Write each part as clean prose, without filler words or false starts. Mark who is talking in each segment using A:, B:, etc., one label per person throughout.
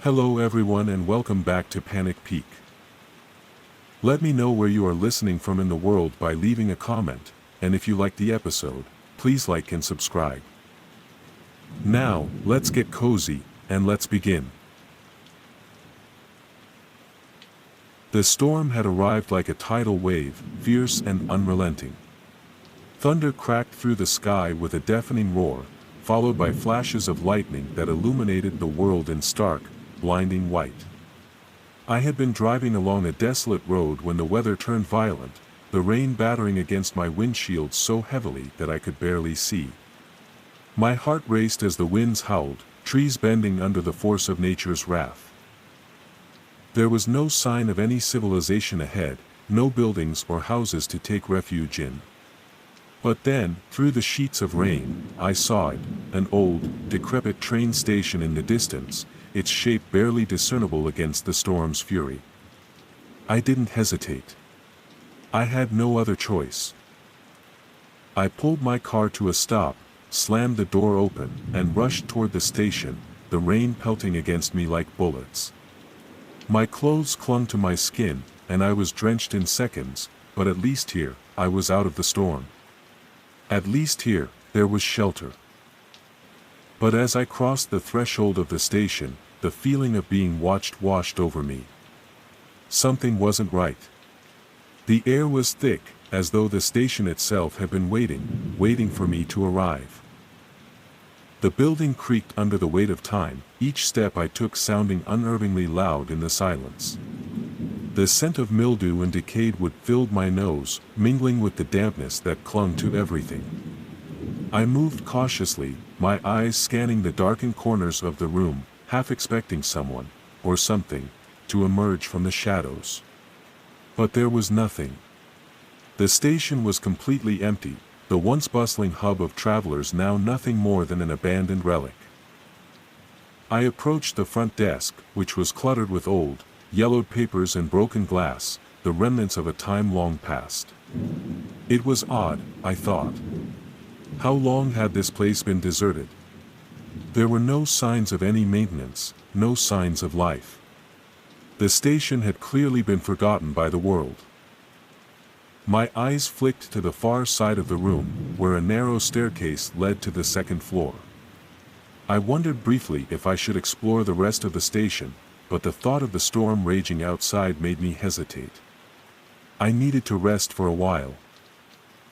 A: Hello everyone and welcome back to Panik Peak. Let me know where you are listening from in the world by leaving a comment, and if you like the episode, please like and subscribe. Now, let's get cozy, and let's begin. The storm had arrived like a tidal wave, fierce and unrelenting. Thunder cracked through the sky with a deafening roar, followed by flashes of lightning that illuminated the world in stark, blinding white. I had been driving along a desolate road when the weather turned violent, the rain battering against my windshield so heavily that I could barely see. My heart raced as the winds howled, trees bending under the force of nature's wrath. There was no sign of any civilization ahead, no buildings or houses to take refuge in. But then, through the sheets of rain, I saw it, an old, decrepit train station in the distance, its shape barely discernible against the storm's fury. I didn't hesitate. I had no other choice. I pulled my car to a stop, slammed the door open, and rushed toward the station, the rain pelting against me like bullets. My clothes clung to my skin, and I was drenched in seconds, but at least here, I was out of the storm. At least here, there was shelter. But as I crossed the threshold of the station, the feeling of being watched washed over me. Something wasn't right. The air was thick, as though the station itself had been waiting for me to arrive. The building creaked under the weight of time, each step I took sounding unnervingly loud in the silence. The scent of mildew and decayed wood filled my nose, mingling with the dampness that clung to everything. I moved cautiously, my eyes scanning the darkened corners of the room, half expecting someone, or something, to emerge from the shadows. But there was nothing. The station was completely empty, the once bustling hub of travelers now nothing more than an abandoned relic. I approached the front desk, which was cluttered with old, yellowed papers and broken glass, the remnants of a time long past. It was odd, I thought. How long had this place been deserted? There were no signs of any maintenance, no signs of life. The station had clearly been forgotten by the world. My eyes flicked to the far side of the room, where a narrow staircase led to the second floor. I wondered briefly if I should explore the rest of the station, but the thought of the storm raging outside made me hesitate. I needed to rest for a while.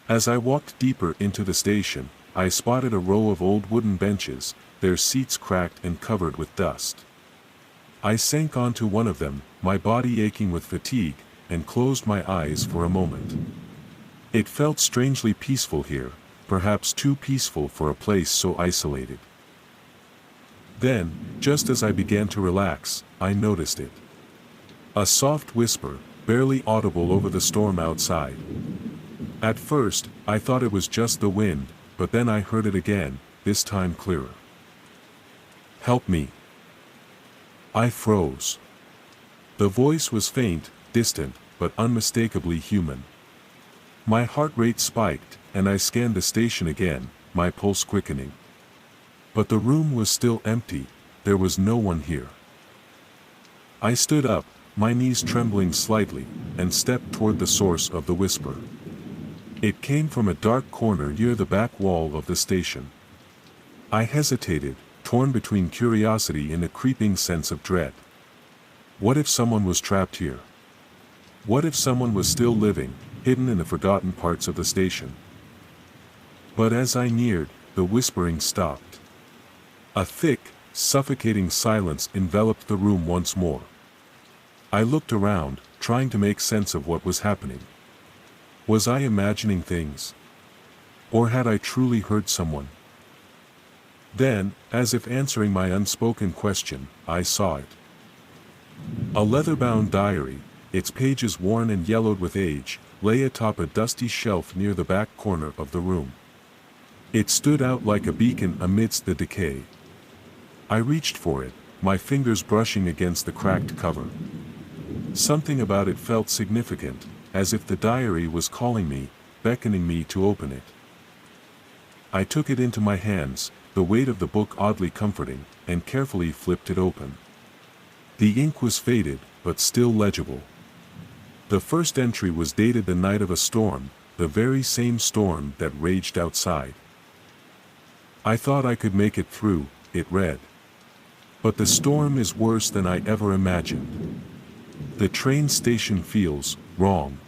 A: As I walked deeper into the station, I spotted a row of old wooden benches, their seats cracked and covered with dust. I sank onto one of them, my body aching with fatigue, and closed my eyes for a moment. It felt strangely peaceful here, perhaps too peaceful for a place so isolated. Then, just as I began to relax, I noticed it. A soft whisper, barely audible over the storm outside. At first, I thought it was just the wind, but then I heard it again, this time clearer. "Help me." I froze. The voice was faint, distant, but unmistakably human. My heart rate spiked, and I scanned the station again, my pulse quickening. But the room was still empty, there was no one here. I stood up, my knees trembling slightly, and stepped toward the source of the whisper. It came from a dark corner near the back wall of the station. I hesitated, torn between curiosity and a creeping sense of dread. What if someone was trapped here? What if someone was still living, hidden in the forgotten parts of the station? But as I neared, the whispering stopped. A thick, suffocating silence enveloped the room once more. I looked around, trying to make sense of what was happening. Was I imagining things? Or had I truly heard someone? Then, as if answering my unspoken question, I saw it. A leather-bound diary, its pages worn and yellowed with age, lay atop a dusty shelf near the back corner of the room. It stood out like a beacon amidst the decay. I reached for it, my fingers brushing against the cracked cover. Something about it felt significant, as if the diary was calling me, beckoning me to open it. I took it into my hands, the weight of the book oddly comforting, and carefully flipped it open. The ink was faded, but still legible. The first entry was dated the night of a storm, the very same storm that raged outside. I thought I could make it through, it read. But the storm is worse than I ever imagined. The train station feels wrong.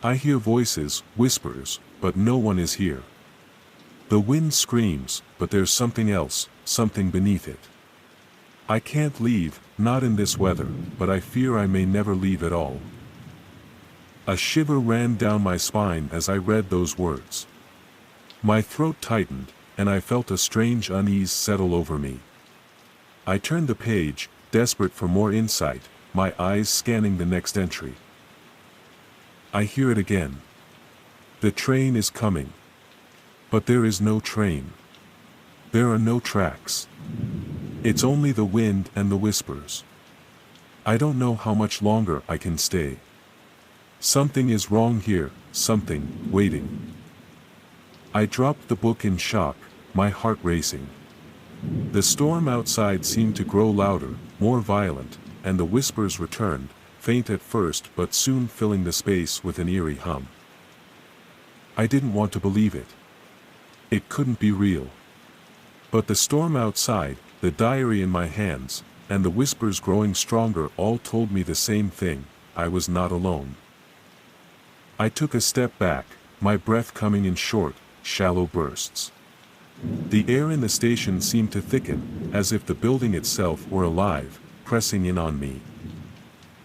A: I hear voices, whispers, but no one is here. The wind screams, but there's something else, something beneath it. I can't leave, not in this weather, but I fear I may never leave at all. A shiver ran down my spine as I read those words. My throat tightened, and I felt a strange unease settle over me. I turned the page, desperate for more insight, my eyes scanning the next entry. I hear it again. The train is coming. But there is no train. There are no tracks. It's only the wind and the whispers. I don't know how much longer I can stay. Something is wrong here, something, waiting. I dropped the book in shock, my heart racing. The storm outside seemed to grow louder, more violent, and the whispers returned, faint at first but soon filling the space with an eerie hum. I didn't want to believe it. It couldn't be real. But the storm outside, the diary in my hands, and the whispers growing stronger all told me the same thing: I was not alone. I took a step back, my breath coming in short, shallow bursts. The air in the station seemed to thicken, as if the building itself were alive, pressing in on me.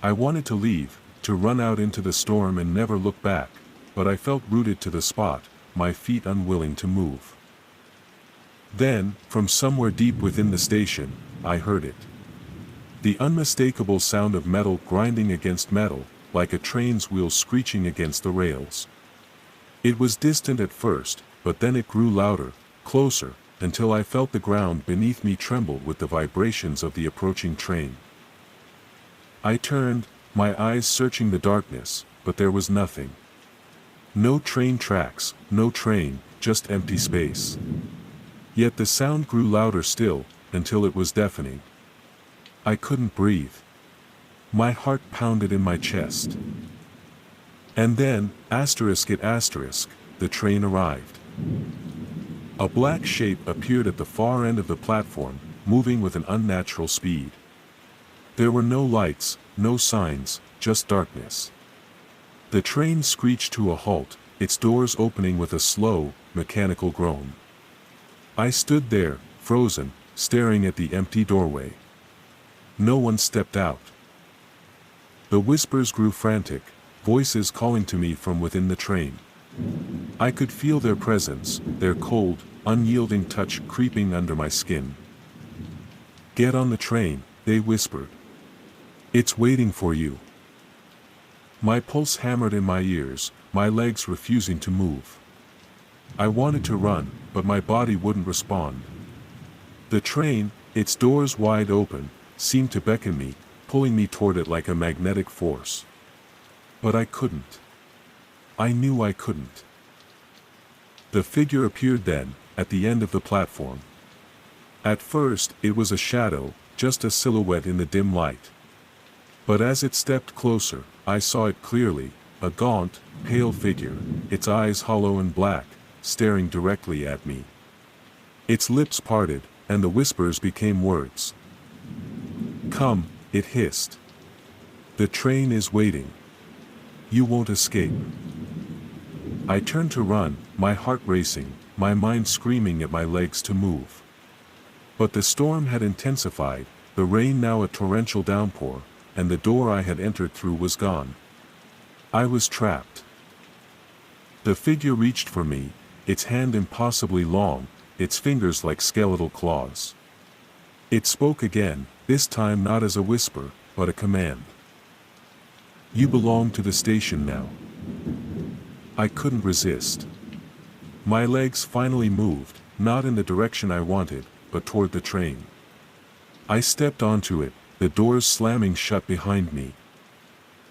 A: I wanted to leave, to run out into the storm and never look back, but I felt rooted to the spot, my feet unwilling to move. Then, from somewhere deep within the station, I heard it. The unmistakable sound of metal grinding against metal, like a train's wheels screeching against the rails. It was distant at first, but then it grew louder, closer, until I felt the ground beneath me tremble with the vibrations of the approaching train. I turned, my eyes searching the darkness, but there was nothing. No train tracks, no train, just empty space. Yet the sound grew louder still, until it was deafening. I couldn't breathe. My heart pounded in my chest. And then, the train arrived. A black shape appeared at the far end of the platform, moving with an unnatural speed. There were no lights, no signs, just darkness. The train screeched to a halt, its doors opening with a slow, mechanical groan. I stood there, frozen, staring at the empty doorway. No one stepped out. The whispers grew frantic, voices calling to me from within the train. I could feel their presence, their cold, unyielding touch creeping under my skin. "Get on the train," they whispered. "It's waiting for you." My pulse hammered in my ears, my legs refusing to move. I wanted to run, but my body wouldn't respond. The train, its doors wide open, seemed to beckon me, pulling me toward it like a magnetic force. But I couldn't. I knew I couldn't. The figure appeared then, at the end of the platform. At first, it was a shadow, just a silhouette in the dim light. But as it stepped closer, I saw it clearly, a gaunt, pale figure, its eyes hollow and black, staring directly at me. Its lips parted, and the whispers became words. "Come," it hissed. "The train is waiting. You won't escape." I turned to run, my heart racing, my mind screaming at my legs to move. But the storm had intensified, the rain now a torrential downpour, and the door I had entered through was gone. I was trapped. The figure reached for me, its hand impossibly long, its fingers like skeletal claws. It spoke again, this time not as a whisper, but a command. "You belong to the station now." I couldn't resist. My legs finally moved, not in the direction I wanted, but toward the train. I stepped onto it, the doors slamming shut behind me.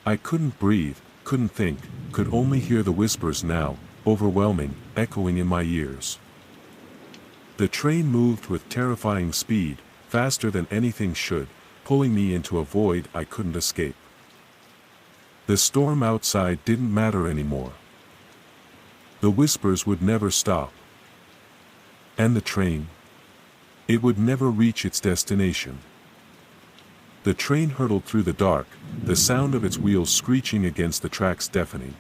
A: I couldn't breathe, couldn't think, could only hear the whispers now, overwhelming, echoing in my ears. The train moved with terrifying speed, faster than anything should, pulling me into a void I couldn't escape. The storm outside didn't matter anymore. The whispers would never stop. And the train? It would never reach its destination. The train hurtled through the dark, the sound of its wheels screeching against the tracks deafening.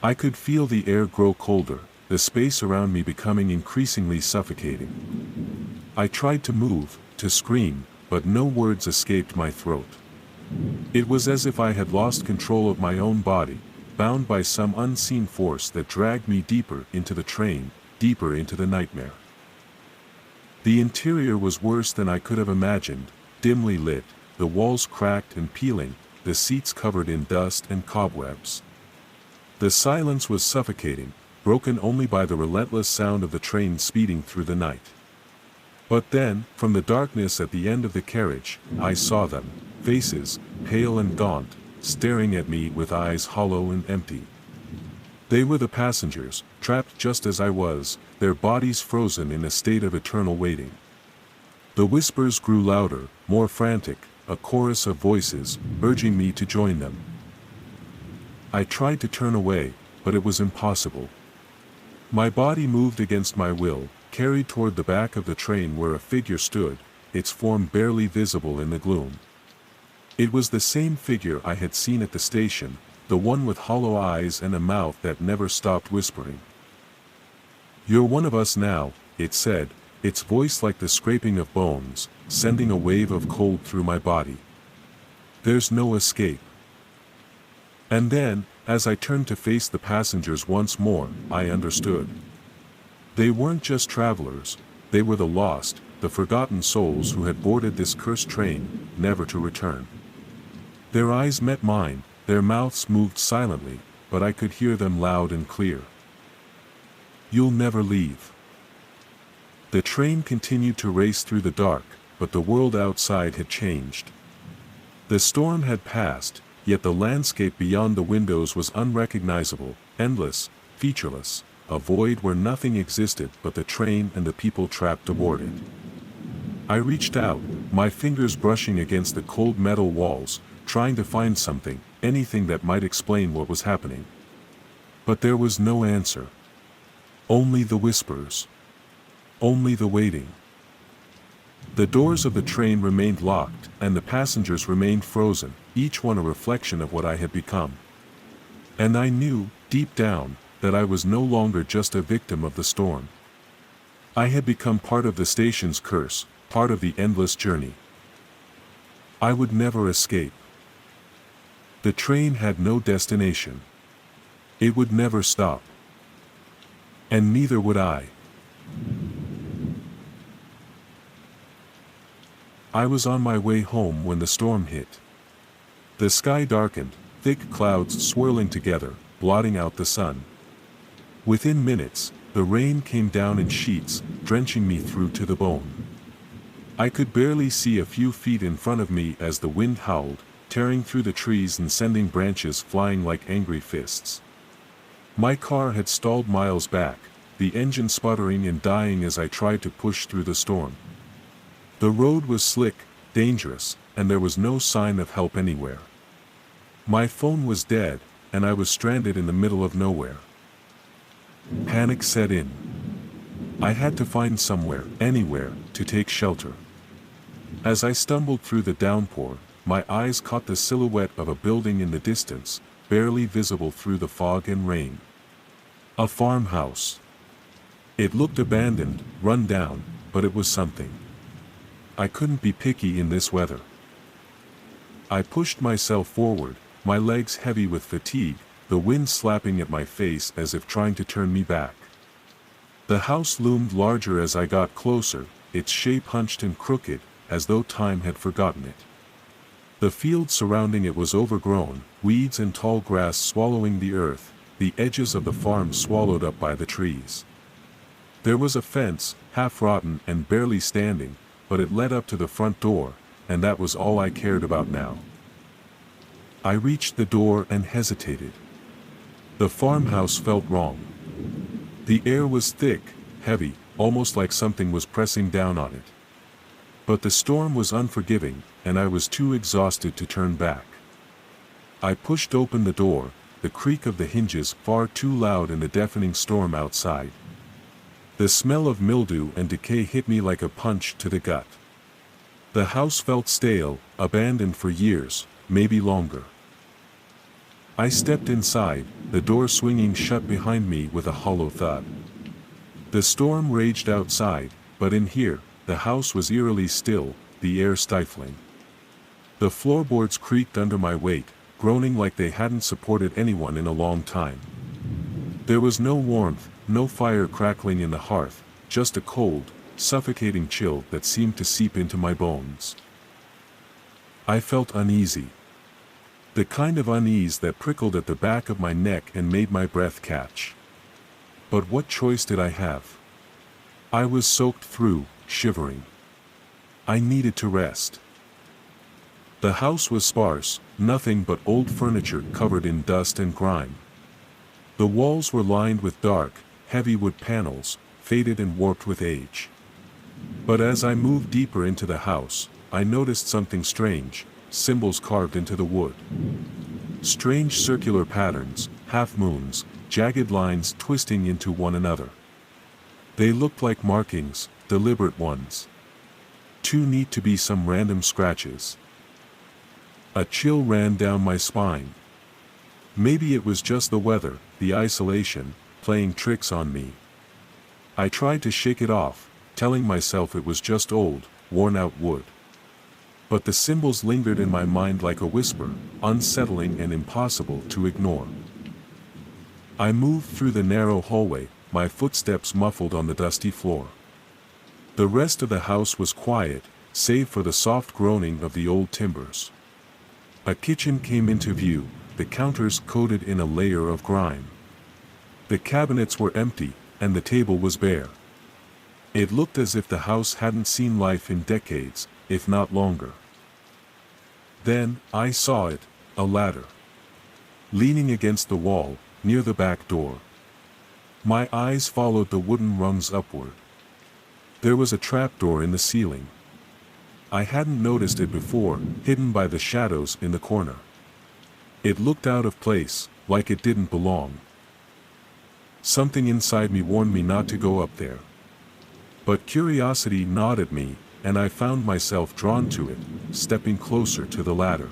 A: I could feel the air grow colder, the space around me becoming increasingly suffocating. I tried to move, to scream, but no words escaped my throat. It was as if I had lost control of my own body, bound by some unseen force that dragged me deeper into the train, deeper into the nightmare. The interior was worse than I could have imagined, dimly lit, the walls cracked and peeling, the seats covered in dust and cobwebs. The silence was suffocating, broken only by the relentless sound of the train speeding through the night. But then, from the darkness at the end of the carriage, I saw them, faces, pale and gaunt, staring at me with eyes hollow and empty. They were the passengers, trapped just as I was, their bodies frozen in a state of eternal waiting. The whispers grew louder, more frantic, a chorus of voices, urging me to join them. I tried to turn away, but it was impossible. My body moved against my will, carried toward the back of the train where a figure stood, its form barely visible in the gloom. It was the same figure I had seen at the station, the one with hollow eyes and a mouth that never stopped whispering. "You're one of us now," it said, its voice like the scraping of bones, sending a wave of cold through my body. "There's no escape." And then, as I turned to face the passengers once more, I understood. They weren't just travelers, they were the lost, the forgotten souls who had boarded this cursed train, never to return. Their eyes met mine, their mouths moved silently, but I could hear them loud and clear. "You'll never leave." The train continued to race through the dark, but the world outside had changed. The storm had passed, yet the landscape beyond the windows was unrecognizable, endless, featureless, a void where nothing existed but the train and the people trapped aboard it. I reached out, my fingers brushing against the cold metal walls, trying to find something, anything that might explain what was happening. But there was no answer. Only the whispers. Only the waiting. The doors of the train remained locked, and the passengers remained frozen, each one a reflection of what I had become. And I knew, deep down, that I was no longer just a victim of the storm. I had become part of the station's curse, part of the endless journey. I would never escape. The train had no destination. It would never stop. And neither would I. I was on my way home when the storm hit. The sky darkened, thick clouds swirling together, blotting out the sun. Within minutes, the rain came down in sheets, drenching me through to the bone. I could barely see a few feet in front of me as the wind howled, tearing through the trees and sending branches flying like angry fists. My car had stalled miles back, the engine sputtering and dying as I tried to push through the storm. The road was slick, dangerous, and there was no sign of help anywhere. My phone was dead, and I was stranded in the middle of nowhere. Panic set in. I had to find somewhere, anywhere, to take shelter. As I stumbled through the downpour, my eyes caught the silhouette of a building in the distance, barely visible through the fog and rain. A farmhouse. It looked abandoned, run down, but it was something. I couldn't be picky in this weather. I pushed myself forward, my legs heavy with fatigue, the wind slapping at my face as if trying to turn me back. The house loomed larger as I got closer, its shape hunched and crooked, as though time had forgotten it. The field surrounding it was overgrown, weeds and tall grass swallowing the earth, the edges of the farm swallowed up by the trees. There was a fence, half rotten and barely standing, but it led up to the front door, and that was all I cared about now. I reached the door and hesitated. The farmhouse felt wrong. The air was thick, heavy, almost like something was pressing down on it. But the storm was unforgiving, and I was too exhausted to turn back. I pushed open the door, the creak of the hinges far too loud in the deafening storm outside. The smell of mildew and decay hit me like a punch to the gut. The house felt stale, abandoned for years, maybe longer. I stepped inside, the door swinging shut behind me with a hollow thud. The storm raged outside, but in here, the house was eerily still, the air stifling. The floorboards creaked under my weight, groaning like they hadn't supported anyone in a long time. There was no warmth, no fire crackling in the hearth, just a cold, suffocating chill that seemed to seep into my bones. I felt uneasy. The kind of unease that prickled at the back of my neck and made my breath catch. But what choice did I have? I was soaked through, shivering. I needed to rest. The house was sparse, nothing but old furniture covered in dust and grime. The walls were lined with dark, heavy wood panels, faded and warped with age. But as I moved deeper into the house, I noticed something strange, symbols carved into the wood. Strange circular patterns, half-moons, jagged lines twisting into one another. They looked like markings, deliberate ones. Too neat to be some random scratches. A chill ran down my spine. Maybe it was just the weather, the isolation, playing tricks on me. I tried to shake it off, telling myself it was just old, worn-out wood. But the symbols lingered in my mind like a whisper, unsettling and impossible to ignore. I moved through the narrow hallway, my footsteps muffled on the dusty floor. The rest of the house was quiet, save for the soft groaning of the old timbers. A kitchen came into view, the counters coated in a layer of grime. The cabinets were empty, and the table was bare. It looked as if the house hadn't seen life in decades, if not longer. Then, I saw it, a ladder. Leaning against the wall, near the back door. My eyes followed the wooden rungs upward. There was a trapdoor in the ceiling. I hadn't noticed it before, hidden by the shadows in the corner. It looked out of place, like it didn't belong. Something inside me warned me not to go up there. But curiosity gnawed at me, and I found myself drawn to it, stepping closer to the ladder.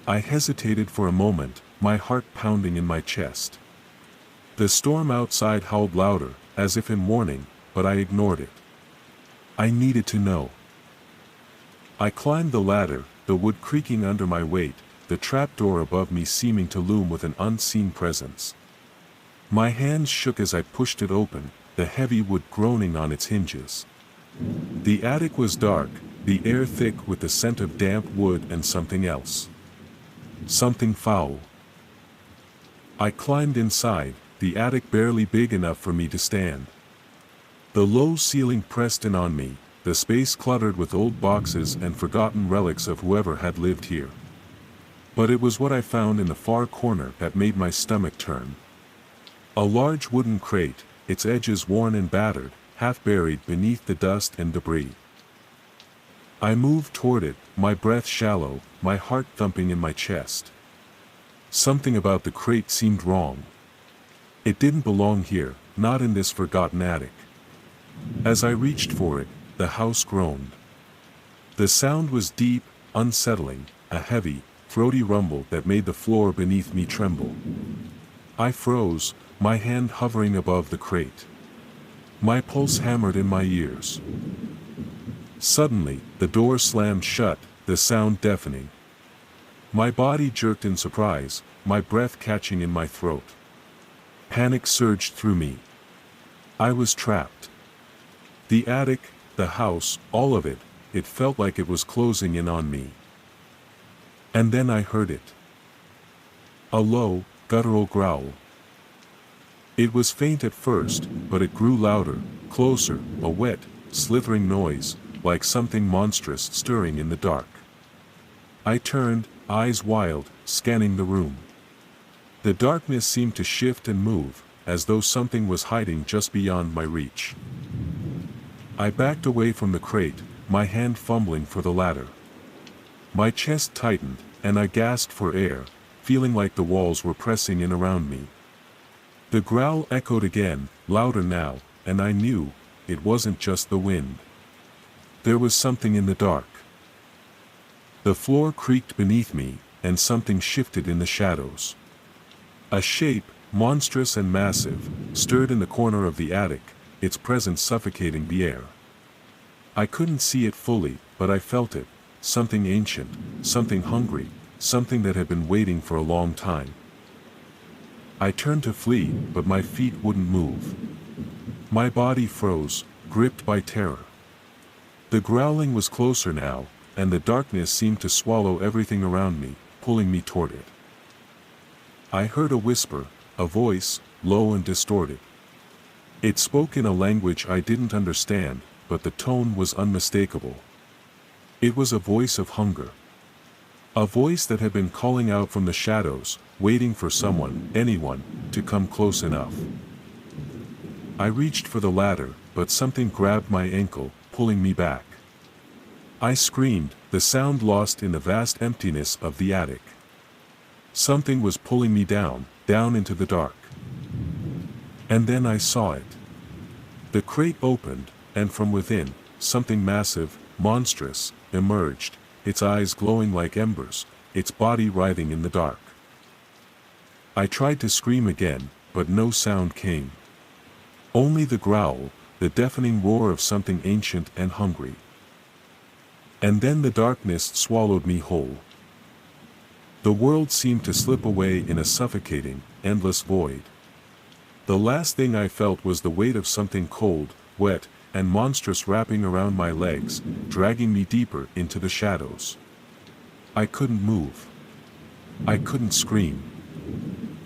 A: I hesitated for a moment, my heart pounding in my chest. The storm outside howled louder, as if in warning, but I ignored it. I needed to know. I climbed the ladder, the wood creaking under my weight, the trapdoor above me seeming to loom with an unseen presence. My hands shook as I pushed it open, the heavy wood groaning on its hinges. The attic was dark, the air thick with the scent of damp wood and something else. Something foul. I climbed inside, the attic barely big enough for me to stand. The low ceiling pressed in on me, the space cluttered with old boxes and forgotten relics of whoever had lived here. But it was what I found in the far corner that made my stomach turn. A large wooden crate, its edges worn and battered, half buried beneath the dust and debris. I moved toward it, my breath shallow, my heart thumping in my chest. Something about the crate seemed wrong. It didn't belong here, not in this forgotten attic. As I reached for it, the house groaned. The sound was deep, unsettling, a heavy, throaty rumble that made the floor beneath me tremble. I froze, my hand hovering above the crate. My pulse hammered in my ears. Suddenly, the door slammed shut, the sound deafening. My body jerked in surprise, my breath catching in my throat. Panic surged through me. I was trapped. The attic, the house, all of it, it felt like it was closing in on me. And then I heard it. A low, guttural growl. It was faint at first, but it grew louder, closer, a wet, slithering noise, like something monstrous stirring in the dark. I turned, eyes wild, scanning the room. The darkness seemed to shift and move, as though something was hiding just beyond my reach. I backed away from the crate, my hand fumbling for the ladder. My chest tightened, and I gasped for air, feeling like the walls were pressing in around me. The growl echoed again, louder now, and I knew it wasn't just the wind. There was something in the dark. The floor creaked beneath me, and something shifted in the shadows. A shape, monstrous and massive, stirred in the corner of the attic, its presence suffocating the air. I couldn't see it fully, but I felt it, something ancient, something hungry, something that had been waiting for a long time. I turned to flee, but my feet wouldn't move. My body froze, gripped by terror. The growling was closer now, and the darkness seemed to swallow everything around me, pulling me toward it. I heard a whisper, a voice, low and distorted. It spoke in a language I didn't understand, but the tone was unmistakable. It was a voice of hunger. A voice that had been calling out from the shadows, waiting for someone, anyone, to come close enough. I reached for the ladder, but something grabbed my ankle, pulling me back. I screamed, the sound lost in the vast emptiness of the attic. Something was pulling me down into the dark. And then I saw it. The crate opened, and from within, something massive, monstrous, emerged, its eyes glowing like embers, its body writhing in the dark. I tried to scream again, but no sound came. Only the growl, the deafening roar of something ancient and hungry. And then the darkness swallowed me whole. The world seemed to slip away in a suffocating, endless void. The last thing I felt was the weight of something cold, wet, and monstrous wrapping around my legs, dragging me deeper into the shadows. I couldn't move. I couldn't scream.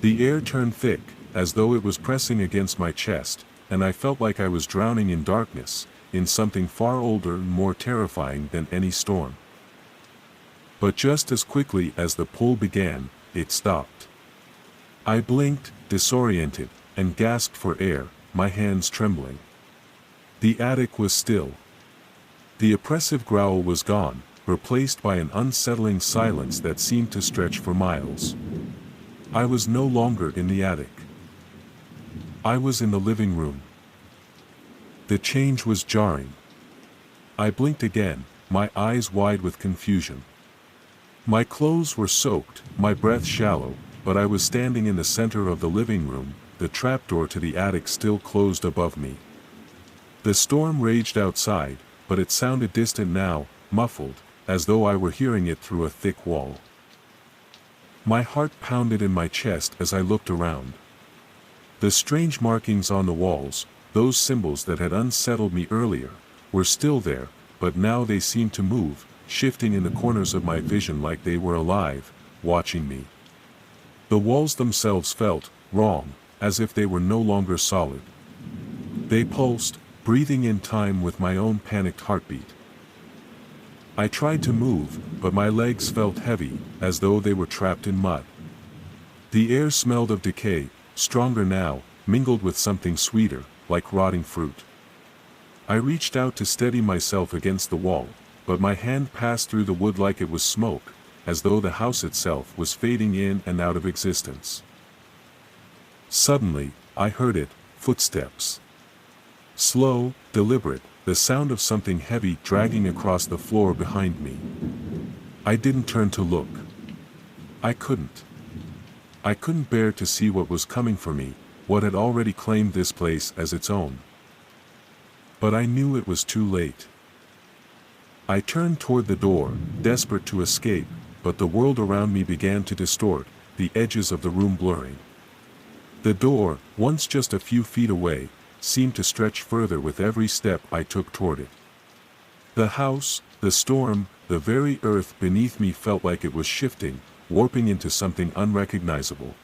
A: The air turned thick, as though it was pressing against my chest, and I felt like I was drowning in darkness, in something far older and more terrifying than any storm. But just as quickly as the pull began, it stopped. I blinked, disoriented, and gasped for air, my hands trembling. The attic was still. The oppressive growl was gone, replaced by an unsettling silence that seemed to stretch for miles. I was no longer in the attic. I was in the living room. The change was jarring. I blinked again, my eyes wide with confusion. My clothes were soaked, my breath shallow, but I was standing in the center of the living room, the trapdoor to the attic still closed above me. The storm raged outside, but it sounded distant now, muffled, as though I were hearing it through a thick wall. My heart pounded in my chest as I looked around. The strange markings on the walls, those symbols that had unsettled me earlier, were still there, but now they seemed to move, shifting in the corners of my vision like they were alive, watching me. The walls themselves felt wrong, as if they were no longer solid. They pulsed, breathing in time with my own panicked heartbeat. I tried to move, but my legs felt heavy, as though they were trapped in mud. The air smelled of decay, stronger now, mingled with something sweeter, like rotting fruit. I reached out to steady myself against the wall, but my hand passed through the wood like it was smoke, as though the house itself was fading in and out of existence. Suddenly, I heard it, footsteps. Slow, deliberate, the sound of something heavy dragging across the floor behind me. I didn't turn to look. I couldn't. I couldn't bear to see what was coming for me, what had already claimed this place as its own. But I knew it was too late. I turned toward the door, desperate to escape, but the world around me began to distort, the edges of the room blurring. The door, once just a few feet away, seemed to stretch further with every step I took toward it. The house, the storm, the very earth beneath me felt like it was shifting, warping into something unrecognizable.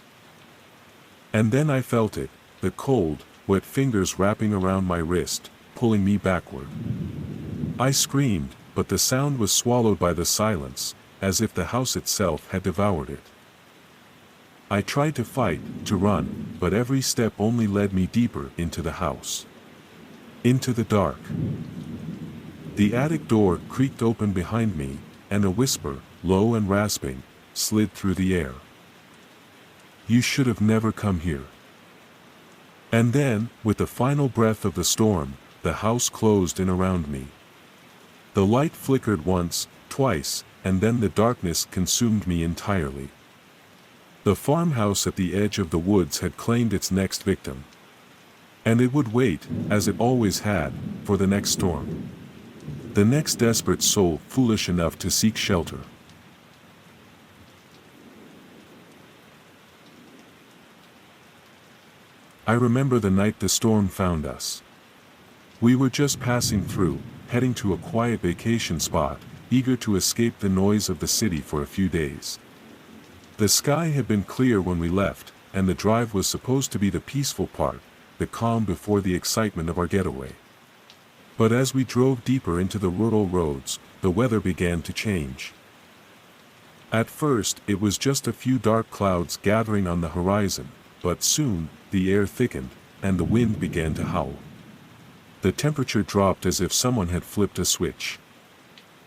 A: And then I felt it, the cold, wet fingers wrapping around my wrist, pulling me backward. I screamed, but the sound was swallowed by the silence, as if the house itself had devoured it. I tried to fight, to run, but every step only led me deeper into the house. Into the dark. The attic door creaked open behind me, and a whisper, low and rasping, slid through the air. "You should have never come here." And then, with the final breath of the storm, the house closed in around me. The light flickered once, twice, and then the darkness consumed me entirely. The farmhouse at the edge of the woods had claimed its next victim. And it would wait, as it always had, for the next storm. The next desperate soul foolish enough to seek shelter. I remember the night the storm found us. We were just passing through, heading to a quiet vacation spot, eager to escape the noise of the city for a few days. The sky had been clear when we left, and the drive was supposed to be the peaceful part, the calm before the excitement of our getaway. But as we drove deeper into the rural roads, the weather began to change. At first, it was just a few dark clouds gathering on the horizon, but soon, the air thickened, and the wind began to howl. The temperature dropped as if someone had flipped a switch.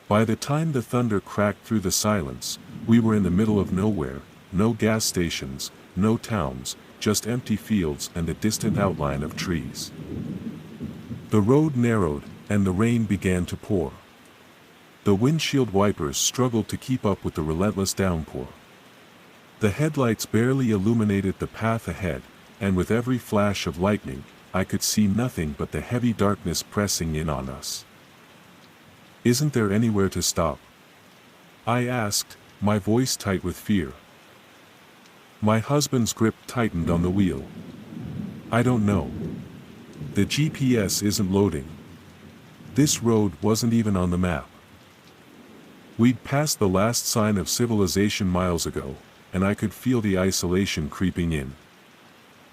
A: By the time the thunder cracked through the silence, we were in the middle of nowhere, no gas stations, no towns, just empty fields and the distant outline of trees. The road narrowed, and the rain began to pour. The windshield wipers struggled to keep up with the relentless downpour. The headlights barely illuminated the path ahead, and with every flash of lightning, I could see nothing but the heavy darkness pressing in on us. "Isn't there anywhere to stop?" I asked, my voice tight with fear. My husband's grip tightened on the wheel. "I don't know. The GPS isn't loading. This road wasn't even on the map." We'd passed the last sign of civilization miles ago, and I could feel the isolation creeping in.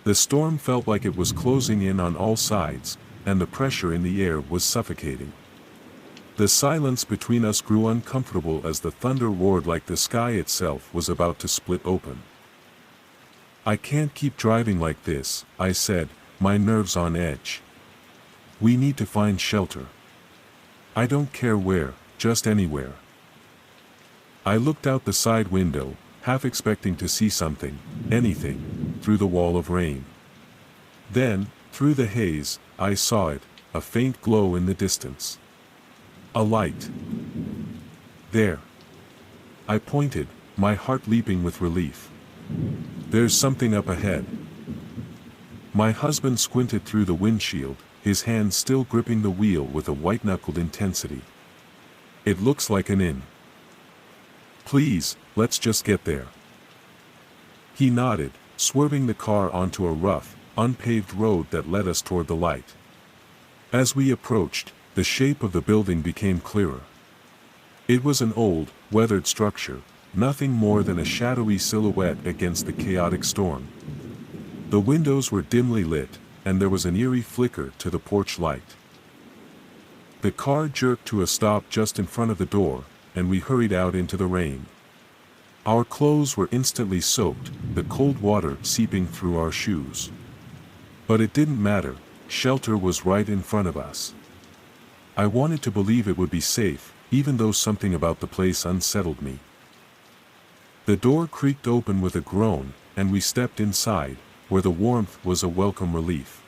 A: The storm felt like it was closing in on all sides, and the pressure in the air was suffocating. The silence between us grew uncomfortable as the thunder roared like the sky itself was about to split open. "I can't keep driving like this," I said, my nerves on edge. "We need to find shelter. I don't care where, just anywhere." I looked out the side window, half expecting to see something, anything, through the wall of rain. Then, through the haze, I saw it, a faint glow in the distance. A light. "There." I pointed, my heart leaping with relief. "There's something up ahead." My husband squinted through the windshield, his hand still gripping the wheel with a white-knuckled intensity. "It looks like an inn." "Please, let's just get there." He nodded, swerving the car onto a rough, unpaved road that led us toward the light. As we approached, the shape of the building became clearer. It was an old, weathered structure, nothing more than a shadowy silhouette against the chaotic storm. The windows were dimly lit, and there was an eerie flicker to the porch light. The car jerked to a stop just in front of the door, and we hurried out into the rain. Our clothes were instantly soaked, the cold water seeping through our shoes. But it didn't matter, shelter was right in front of us. I wanted to believe it would be safe, even though something about the place unsettled me. The door creaked open with a groan, and we stepped inside, where the warmth was a welcome relief.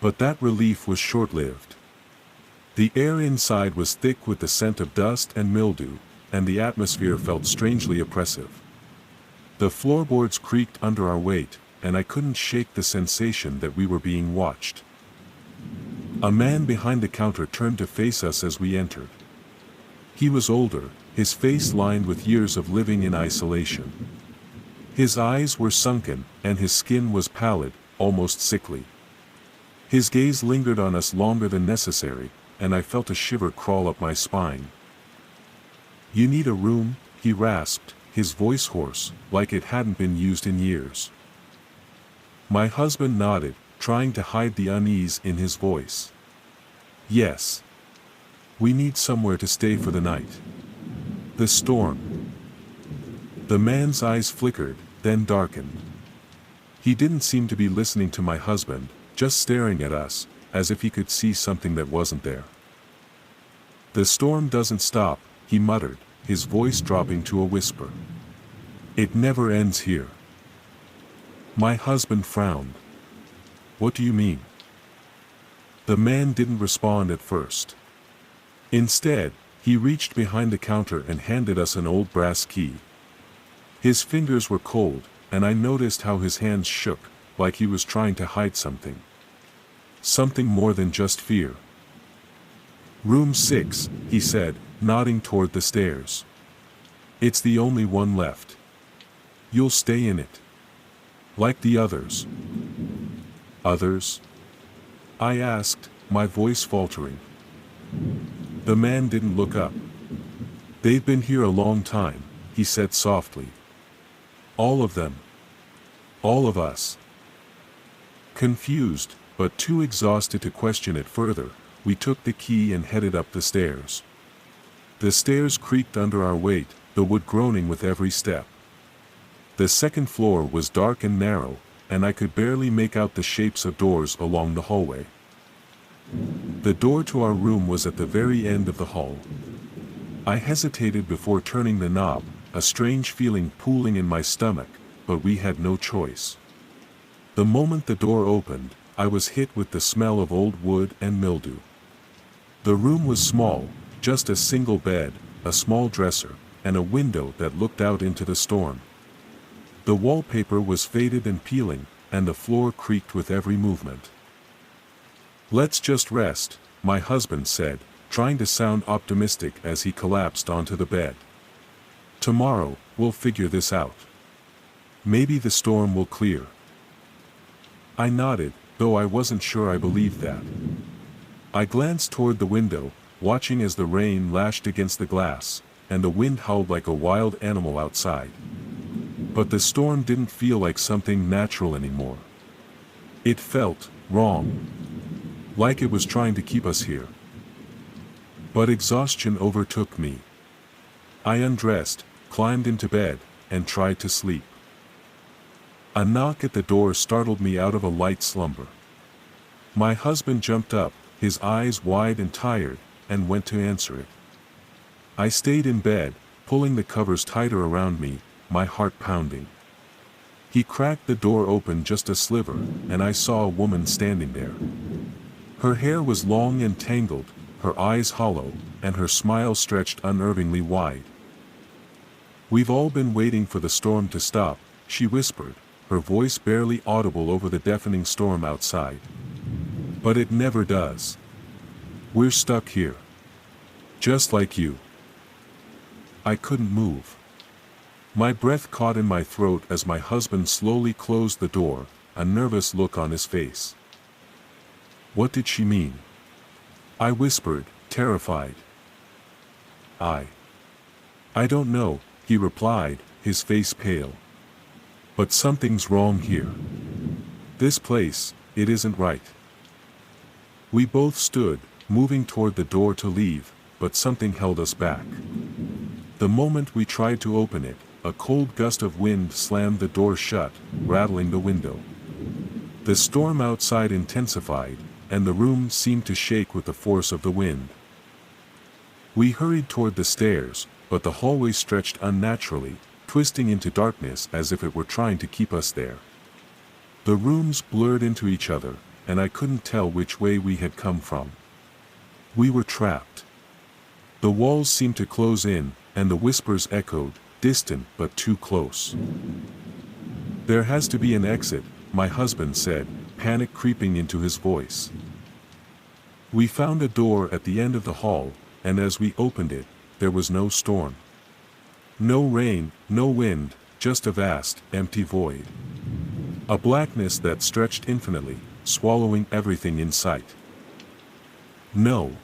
A: But that relief was short-lived. The air inside was thick with the scent of dust and mildew, and the atmosphere felt strangely oppressive. The floorboards creaked under our weight, and I couldn't shake the sensation that we were being watched. A man behind the counter turned to face us as we entered. He was older, his face lined with years of living in isolation. His eyes were sunken, and his skin was pallid, almost sickly. His gaze lingered on us longer than necessary, and I felt a shiver crawl up my spine. "You need a room?" he rasped, his voice hoarse, like it hadn't been used in years. My husband nodded, trying to hide the unease in his voice. "Yes. We need somewhere to stay for the night." "The storm." The man's eyes flickered, then darkened. He didn't seem to be listening to my husband, just staring at us, as if he could see something that wasn't there. "The storm doesn't stop," he muttered, his voice dropping to a whisper. "It never ends here." My husband frowned. "What do you mean?" The man didn't respond at first. Instead, he reached behind the counter and handed us an old brass key. His fingers were cold, and I noticed how his hands shook, like he was trying to hide something. Something more than just fear. "Room 6, he said, nodding toward the stairs. "It's the only one left. You'll stay in it. Like the others." "Others?" I asked, my voice faltering. The man didn't look up. "They've been here a long time," he said softly. "All of them. All of us." Confused, but too exhausted to question it further, we took the key and headed up the stairs. The stairs creaked under our weight, the wood groaning with every step. The second floor was dark and narrow, and I could barely make out the shapes of doors along the hallway. The door to our room was at the very end of the hall. I hesitated before turning the knob, a strange feeling pooling in my stomach, but we had no choice. The moment the door opened, I was hit with the smell of old wood and mildew. The room was small, just a single bed, a small dresser, and a window that looked out into the storm. The wallpaper was faded and peeling, and the floor creaked with every movement. "Let's just rest," my husband said, trying to sound optimistic as he collapsed onto the bed. "Tomorrow, we'll figure this out. Maybe the storm will clear." I nodded, though I wasn't sure I believed that. I glanced toward the window, watching as the rain lashed against the glass, and the wind howled like a wild animal outside. But the storm didn't feel like something natural anymore. It felt wrong. Like it was trying to keep us here. But exhaustion overtook me. I undressed, climbed into bed, and tried to sleep. A knock at the door startled me out of a light slumber. My husband jumped up, his eyes wide and tired, and went to answer it. I stayed in bed, pulling the covers tighter around me, my heart pounding. He cracked the door open just a sliver, and I saw a woman standing there. Her hair was long and tangled, her eyes hollow, and her smile stretched unnervingly wide. "We've all been waiting for the storm to stop," she whispered, her voice barely audible over the deafening storm outside. "But it never does. We're stuck here. Just like you." I couldn't move. My breath caught in my throat as my husband slowly closed the door, a nervous look on his face. "What did she mean?" I whispered, terrified. I don't know," he replied, his face pale. "But something's wrong here. This place, it isn't right." We both stood, moving toward the door to leave, but something held us back. The moment we tried to open it, a cold gust of wind slammed the door shut, rattling the window. The storm outside intensified, and the room seemed to shake with the force of the wind. We hurried toward the stairs, but the hallway stretched unnaturally, twisting into darkness as if it were trying to keep us there. The rooms blurred into each other, and I couldn't tell which way we had come from. We were trapped. The walls seemed to close in, and the whispers echoed, distant but too close. "There has to be an exit," my husband said, panic creeping into his voice. We found a door at the end of the hall, and as we opened it, there was no storm. No rain, no wind, just a vast, empty void. A blackness that stretched infinitely, swallowing everything in sight. "No!"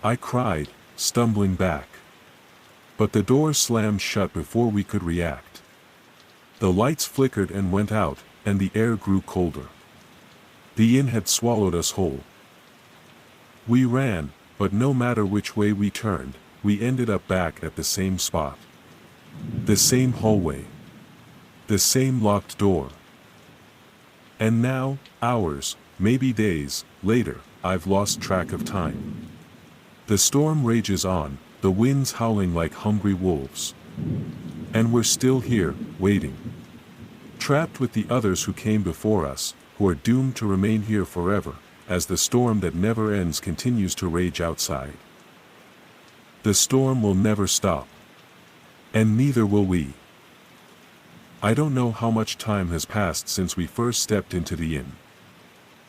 A: I cried, stumbling back. But the door slammed shut before we could react. The lights flickered and went out, and the air grew colder. The inn had swallowed us whole. We ran, but no matter which way we turned, we ended up back at the same spot. The same hallway. The same locked door. And now, hours, maybe days, later, I've lost track of time. The storm rages on, the winds howling like hungry wolves. And we're still here, waiting. Trapped with the others who came before us, who are doomed to remain here forever, as the storm that never ends continues to rage outside. The storm will never stop. And neither will we. I don't know how much time has passed since we first stepped into the inn.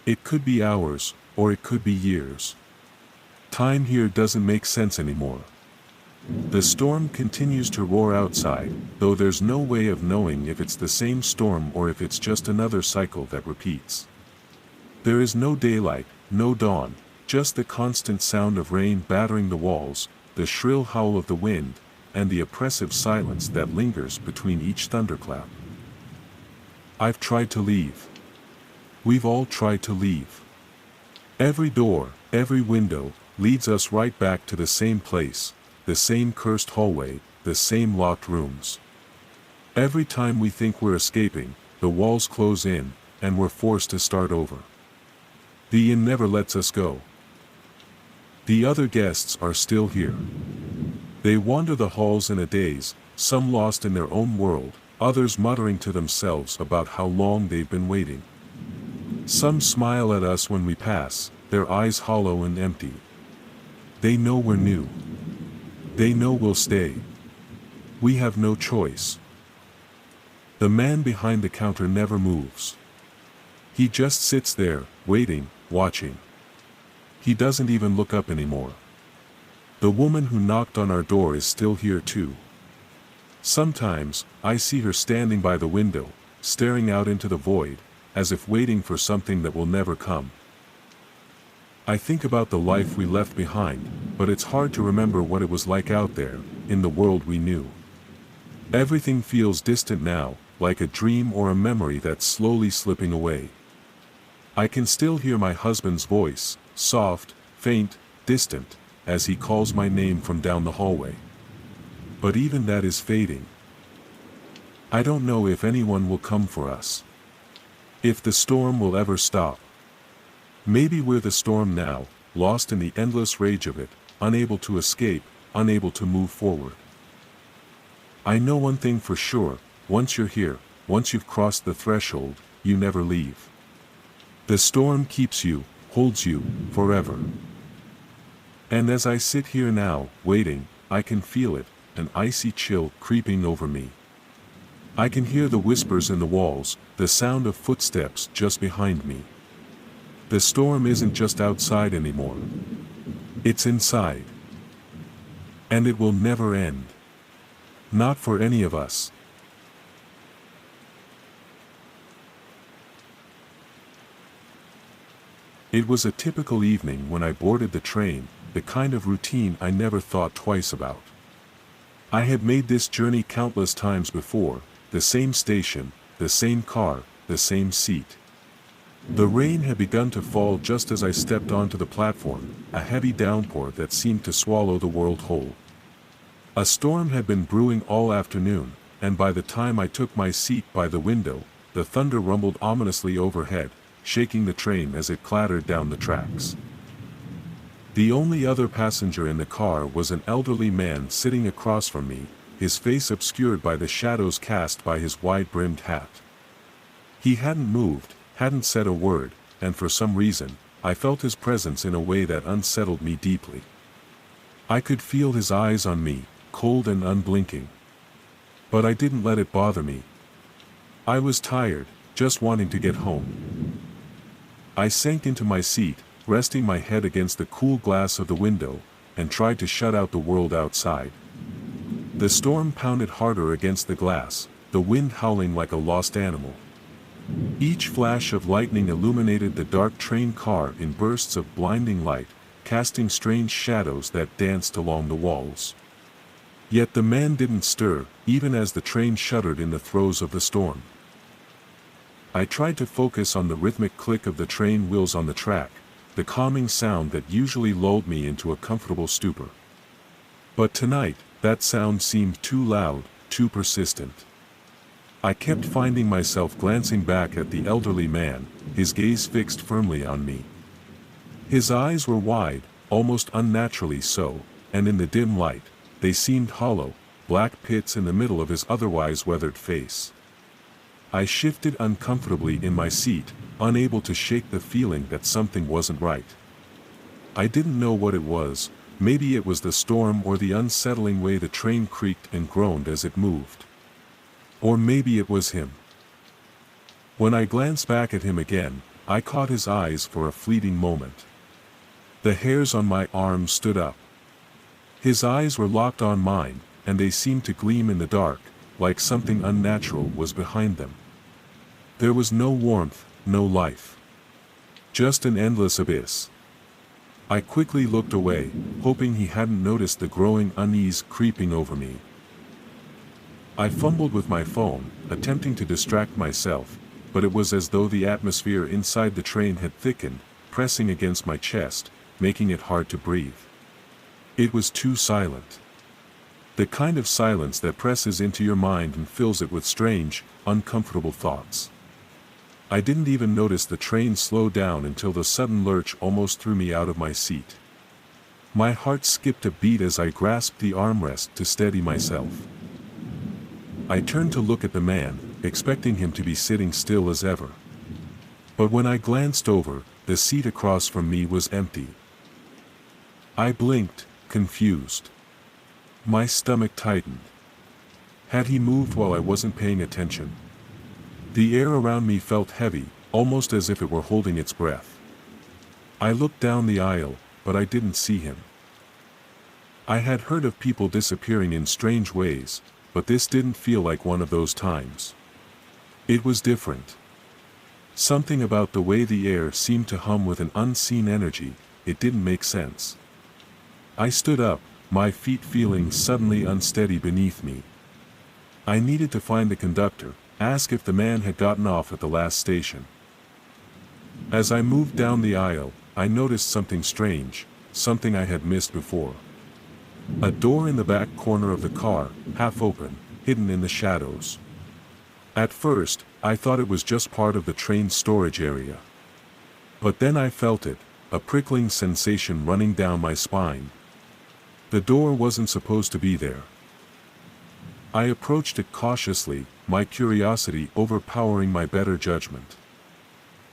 A: It could be hours, or it could be years. Time here doesn't make sense anymore. The storm continues to roar outside, though there's no way of knowing if it's the same storm or if it's just another cycle that repeats. There is no daylight, no dawn, just the constant sound of rain battering the walls, the shrill howl of the wind, and the oppressive silence that lingers between each thunderclap. I've tried to leave. We've all tried to leave. Every door, every window, leads us right back to the same place, the same cursed hallway, the same locked rooms. Every time we think we're escaping, the walls close in, and we're forced to start over. The inn never lets us go. The other guests are still here. They wander the halls in a daze, some lost in their own world, others muttering to themselves about how long they've been waiting. Some smile at us when we pass, their eyes hollow and empty. They know we're new. They know we'll stay. We have no choice. The man behind the counter never moves. He just sits there, waiting, watching. He doesn't even look up anymore. The woman who knocked on our door is still here too. Sometimes, I see her standing by the window, staring out into the void, as if waiting for something that will never come. I think about the life we left behind, but it's hard to remember what it was like out there, in the world we knew. Everything feels distant now, like a dream or a memory that's slowly slipping away. I can still hear my husband's voice, soft, faint, distant, as he calls my name from down the hallway. But even that is fading. I don't know if anyone will come for us. If the storm will ever stop. Maybe we're the storm now, lost in the endless rage of it, unable to escape, unable to move forward. I know one thing for sure, once you're here, once you've crossed the threshold, you never leave. The storm keeps you, holds you, forever. And as I sit here now, waiting, I can feel it, an icy chill creeping over me. I can hear the whispers in the walls, the sound of footsteps just behind me. The storm isn't just outside anymore. It's inside. And it will never end. Not for any of us. It was a typical evening when I boarded the train, the kind of routine I never thought twice about. I had made this journey countless times before, the same station, the same car, the same seat. The rain had begun to fall just as I stepped onto the platform, a heavy downpour that seemed to swallow the world whole. A storm had been brewing all afternoon, and by the time I took my seat by the window, the thunder rumbled ominously overhead, shaking the train as it clattered down the tracks. The only other passenger in the car was an elderly man sitting across from me, his face obscured by the shadows cast by his wide-brimmed hat. He hadn't moved, hadn't said a word, and for some reason, I felt his presence in a way that unsettled me deeply. I could feel his eyes on me, cold and unblinking. But I didn't let it bother me. I was tired, just wanting to get home. I sank into my seat, resting my head against the cool glass of the window, and tried to shut out the world outside. The storm pounded harder against the glass, the wind howling like a lost animal. Each flash of lightning illuminated the dark train car in bursts of blinding light, casting strange shadows that danced along the walls. Yet the man didn't stir, even as the train shuddered in the throes of the storm. I tried to focus on the rhythmic click of the train wheels on the track, the calming sound that usually lulled me into a comfortable stupor. But tonight, that sound seemed too loud, too persistent. I kept finding myself glancing back at the elderly man, his gaze fixed firmly on me. His eyes were wide, almost unnaturally so, and in the dim light, they seemed hollow, black pits in the middle of his otherwise weathered face. I shifted uncomfortably in my seat, unable to shake the feeling that something wasn't right. I didn't know what it was. Maybe it was the storm or the unsettling way the train creaked and groaned as it moved. Or maybe it was him. When I glanced back at him again, I caught his eyes for a fleeting moment. The hairs on my arms stood up. His eyes were locked on mine, and they seemed to gleam in the dark, like something unnatural was behind them. There was no warmth, no life. Just an endless abyss. I quickly looked away, hoping he hadn't noticed the growing unease creeping over me. I fumbled with my phone, attempting to distract myself, but it was as though the atmosphere inside the train had thickened, pressing against my chest, making it hard to breathe. It was too silent. The kind of silence that presses into your mind and fills it with strange, uncomfortable thoughts. I didn't even notice the train slow down until the sudden lurch almost threw me out of my seat. My heart skipped a beat as I grasped the armrest to steady myself. I turned to look at the man, expecting him to be sitting still as ever. But when I glanced over, the seat across from me was empty. I blinked, confused. My stomach tightened. Had he moved while I wasn't paying attention? The air around me felt heavy, almost as if it were holding its breath. I looked down the aisle, but I didn't see him. I had heard of people disappearing in strange ways, but this didn't feel like one of those times. It was different. Something about the way the air seemed to hum with an unseen energy, it didn't make sense. I stood up, my feet feeling suddenly unsteady beneath me. I needed to find the conductor, ask if the man had gotten off at the last station. As I moved down the aisle, I noticed something strange, something I had missed before. A door in the back corner of the car, half open, hidden in the shadows. At first, I thought it was just part of the train's storage area. But then I felt it, a prickling sensation running down my spine. The door wasn't supposed to be there. I approached it cautiously, my curiosity overpowering my better judgment.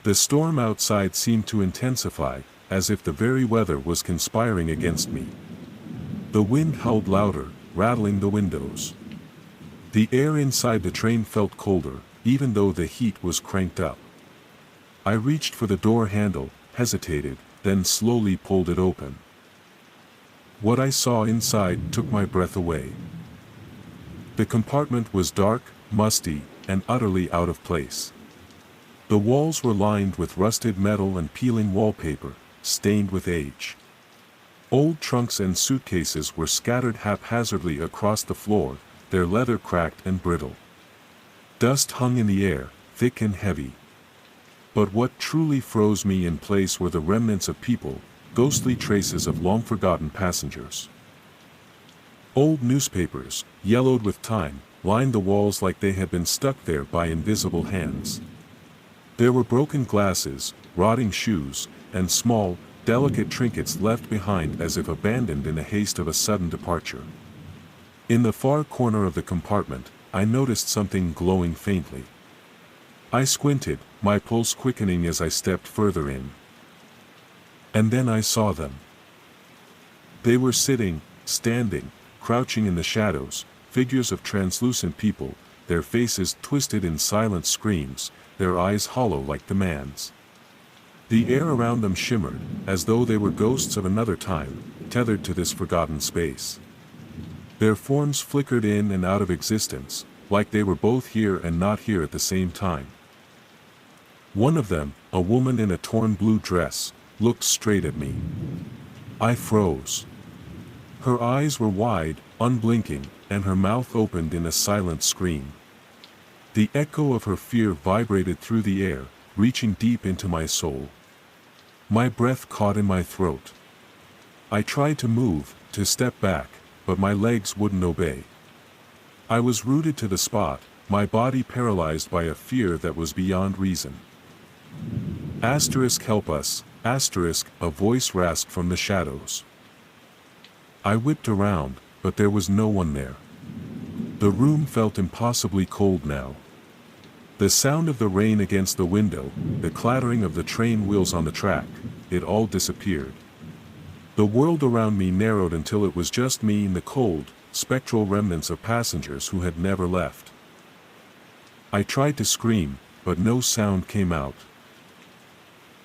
A: The storm outside seemed to intensify, as if the very weather was conspiring against me. The wind howled louder, rattling the windows. The air inside the train felt colder, even though the heat was cranked up. I reached for the door handle, hesitated, then slowly pulled it open. What I saw inside took my breath away. The compartment was dark, musty, and utterly out of place. The walls were lined with rusted metal and peeling wallpaper, stained with age. Old trunks and suitcases were scattered haphazardly across the floor, their leather cracked and brittle. Dust hung in the air, thick and heavy. But what truly froze me in place were the remnants of people, ghostly traces of long-forgotten passengers. Old newspapers, yellowed with time, lined the walls like they had been stuck there by invisible hands. There were broken glasses, rotting shoes, and small, delicate trinkets left behind as if abandoned in the haste of a sudden departure. In the far corner of the compartment, I noticed something glowing faintly. I squinted, my pulse quickening as I stepped further in. And then I saw them. They were sitting, standing, crouching in the shadows, figures of translucent people, their faces twisted in silent screams, their eyes hollow like the man's. The air around them shimmered, as though they were ghosts of another time, tethered to this forgotten space. Their forms flickered in and out of existence, like they were both here and not here at the same time. One of them, a woman in a torn blue dress, looked straight at me. I froze. Her eyes were wide, unblinking, and her mouth opened in a silent scream. The echo of her fear vibrated through the air, reaching deep into my soul. My breath caught in my throat. I tried to move, to step back, but my legs wouldn't obey. I was rooted to the spot, my body paralyzed by a fear that was beyond reason. Asterisk help us, asterisk, a voice rasped from the shadows. I whipped around, but there was no one there. The room felt impossibly cold now. The sound of the rain against the window, the clattering of the train wheels on the track, it all disappeared. The world around me narrowed until it was just me and the cold, spectral remnants of passengers who had never left. I tried to scream, but no sound came out.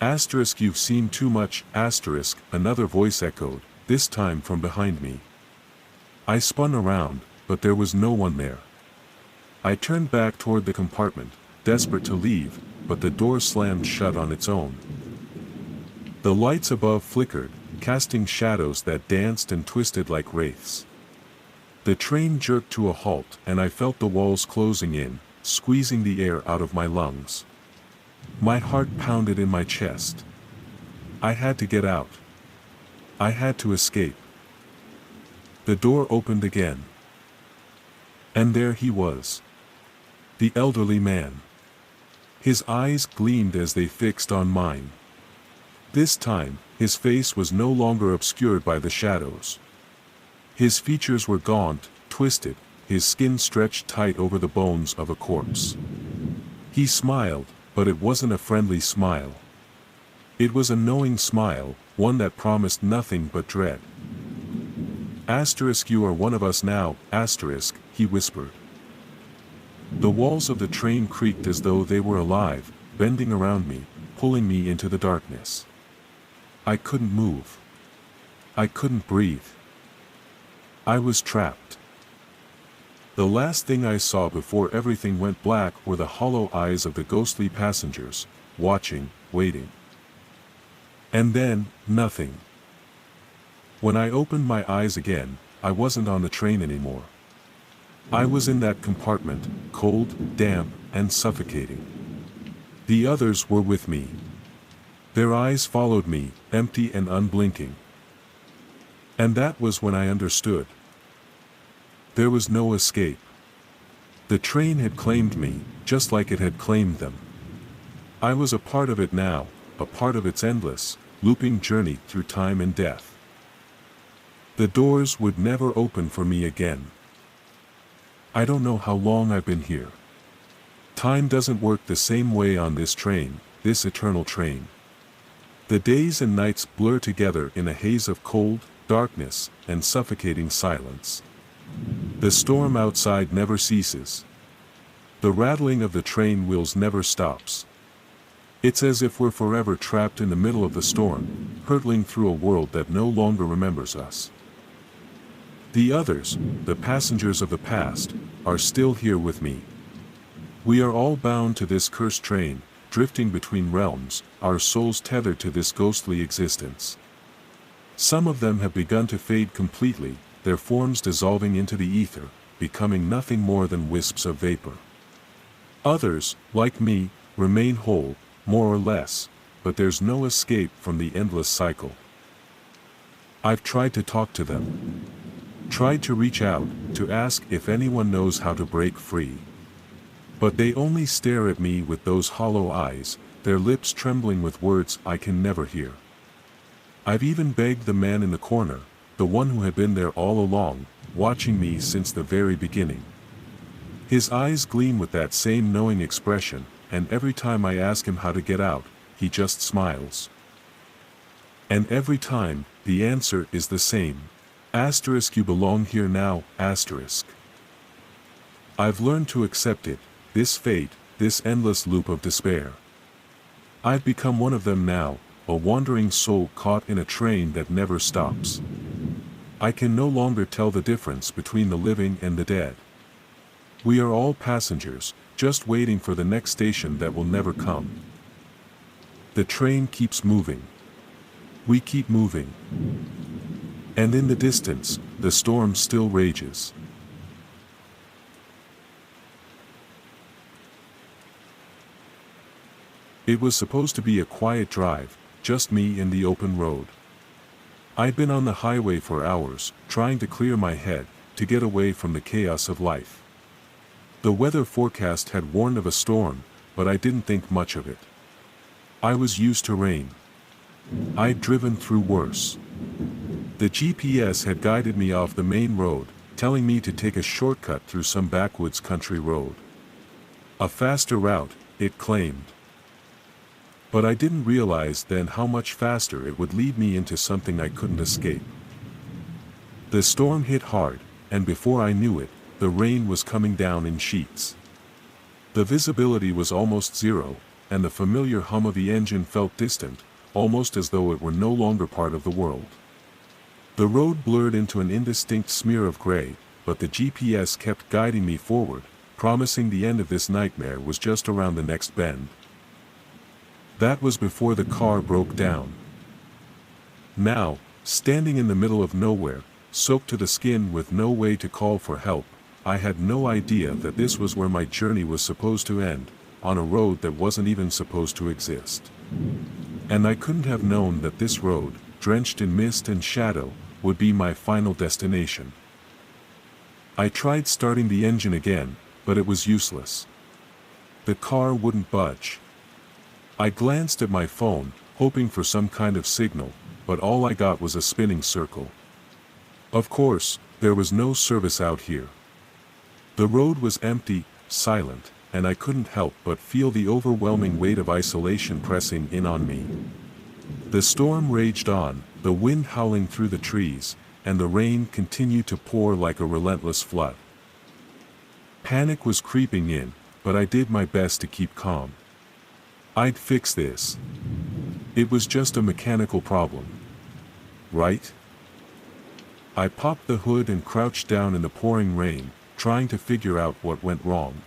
A: Asterisk, you've seen too much, asterisk, another voice echoed, this time from behind me. I spun around, but there was no one there. I turned back toward the compartment, desperate to leave, but the door slammed shut on its own. The lights above flickered, casting shadows that danced and twisted like wraiths. The train jerked to a halt, and I felt the walls closing in, squeezing the air out of my lungs. My heart pounded in my chest. I had to get out. I had to escape. The door opened again. And there he was. The elderly man. His eyes gleamed as they fixed on mine. This time, his face was no longer obscured by the shadows. His features were gaunt, twisted, his skin stretched tight over the bones of a corpse. He smiled, but it wasn't a friendly smile. It was a knowing smile, one that promised nothing but dread. Asterisk, you are one of us now, asterisk, he whispered. The walls of the train creaked as though they were alive, bending around me, pulling me into the darkness. I couldn't move. I couldn't breathe. I was trapped. The last thing I saw before everything went black were the hollow eyes of the ghostly passengers, watching, waiting. And then, nothing. When I opened my eyes again, I wasn't on the train anymore. I was in that compartment, cold, damp, and suffocating. The others were with me. Their eyes followed me, empty and unblinking. And that was when I understood. There was no escape. The train had claimed me, just like it had claimed them. I was a part of it now, a part of its endless, looping journey through time and death. The doors would never open for me again. I don't know how long I've been here. Time doesn't work the same way on this train, this eternal train. The days and nights blur together in a haze of cold, darkness, and suffocating silence. The storm outside never ceases. The rattling of the train wheels never stops. It's as if we're forever trapped in the middle of the storm, hurtling through a world that no longer remembers us. The others, the passengers of the past, are still here with me. We are all bound to this cursed train, drifting between realms, our souls tethered to this ghostly existence. Some of them have begun to fade completely, their forms dissolving into the ether, becoming nothing more than wisps of vapor. Others, like me, remain whole, more or less, but there's no escape from the endless cycle. I've tried to talk to them. Tried to reach out, to ask if anyone knows how to break free. But they only stare at me with those hollow eyes, their lips trembling with words I can never hear. I've even begged the man in the corner, the one who had been there all along, watching me since the very beginning. His eyes gleam with that same knowing expression, and every time I ask him how to get out, he just smiles. And every time, the answer is the same. Asterisk, you belong here now, asterisk. I've learned to accept it, this fate, this endless loop of despair. I've become one of them now, a wandering soul caught in a train that never stops. I can no longer tell the difference between the living and the dead. We are all passengers, just waiting for the next station that will never come. The train keeps moving. We keep moving. And in the distance, the storm still rages. It was supposed to be a quiet drive, just me and the open road. I'd been on the highway for hours, trying to clear my head, to get away from the chaos of life. The weather forecast had warned of a storm, but I didn't think much of it. I was used to rain. I'd driven through worse. The GPS had guided me off the main road, telling me to take a shortcut through some backwoods country road. A faster route, it claimed. But I didn't realize then how much faster it would lead me into something I couldn't escape. The storm hit hard, and before I knew it, the rain was coming down in sheets. The visibility was almost zero, and the familiar hum of the engine felt distant, almost as though it were no longer part of the world. The road blurred into an indistinct smear of gray, but the GPS kept guiding me forward, promising the end of this nightmare was just around the next bend. That was before the car broke down. Now, standing in the middle of nowhere, soaked to the skin with no way to call for help, I had no idea that this was where my journey was supposed to end, on a road that wasn't even supposed to exist. And I couldn't have known that this road, drenched in mist and shadow, would be my final destination. I tried starting the engine again, but it was useless. The car wouldn't budge. I glanced at my phone, hoping for some kind of signal, but all I got was a spinning circle. Of course, there was no service out here. The road was empty, silent, and I couldn't help but feel the overwhelming weight of isolation pressing in on me. The storm raged on, the wind howling through the trees, and the rain continued to pour like a relentless flood. Panic was creeping in, but I did my best to keep calm. I'd fix this. It was just a mechanical problem. Right? I popped the hood and crouched down in the pouring rain, trying to figure out what went wrong.